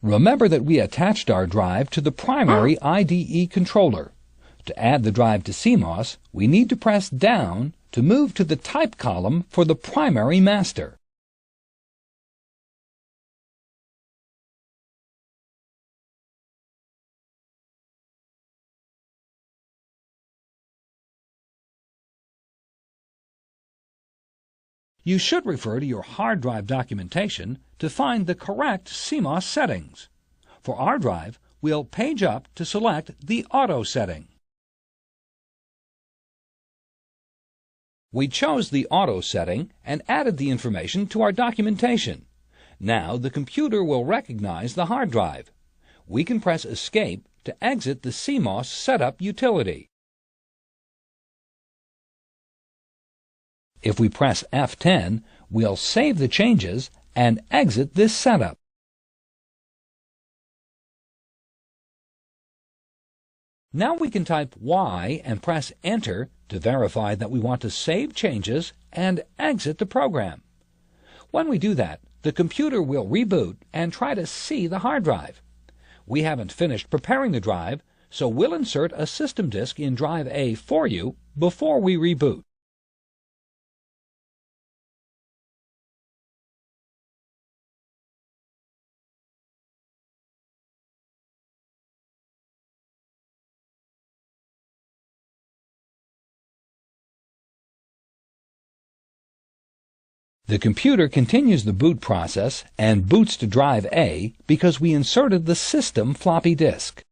Remember that we attached our drive to the primary IDE controller. To add the drive to CMOS, we need to press down to move to the Type column for the primary master. You should refer to your hard drive documentation to find the correct CMOS settings. For our drive, we'll page up to select the Auto setting. We chose the Auto setting and added the information to our documentation. Now the computer will recognize the hard drive. We can press Escape to exit the CMOS Setup utility. If we press F10, we'll save the changes and exit this setup. Now we can type Y and press Enter to verify that we want to save changes and exit the program. When we do that, the computer will reboot and try to see the hard drive. We haven't finished preparing the drive, so we'll insert a system disk in drive A for you before we reboot. The computer continues the boot process and boots to drive A because we inserted the system floppy disk.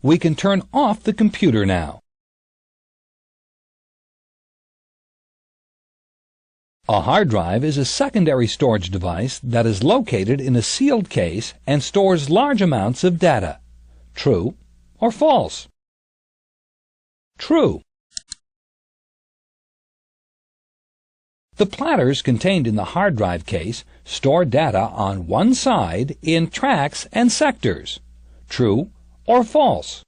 We can turn off the computer now. A hard drive is a secondary storage device that is located in a sealed case and stores large amounts of data. True or false? True. The platters contained in the hard drive case store data on one side in tracks and sectors. True or false?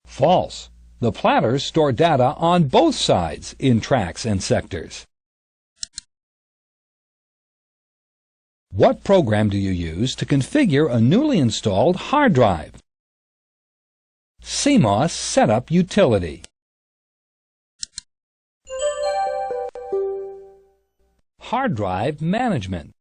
False. The platters store data on both sides in tracks and sectors. What program do you use to configure a newly installed hard drive? CMOS Setup Utility. Hard Drive Management.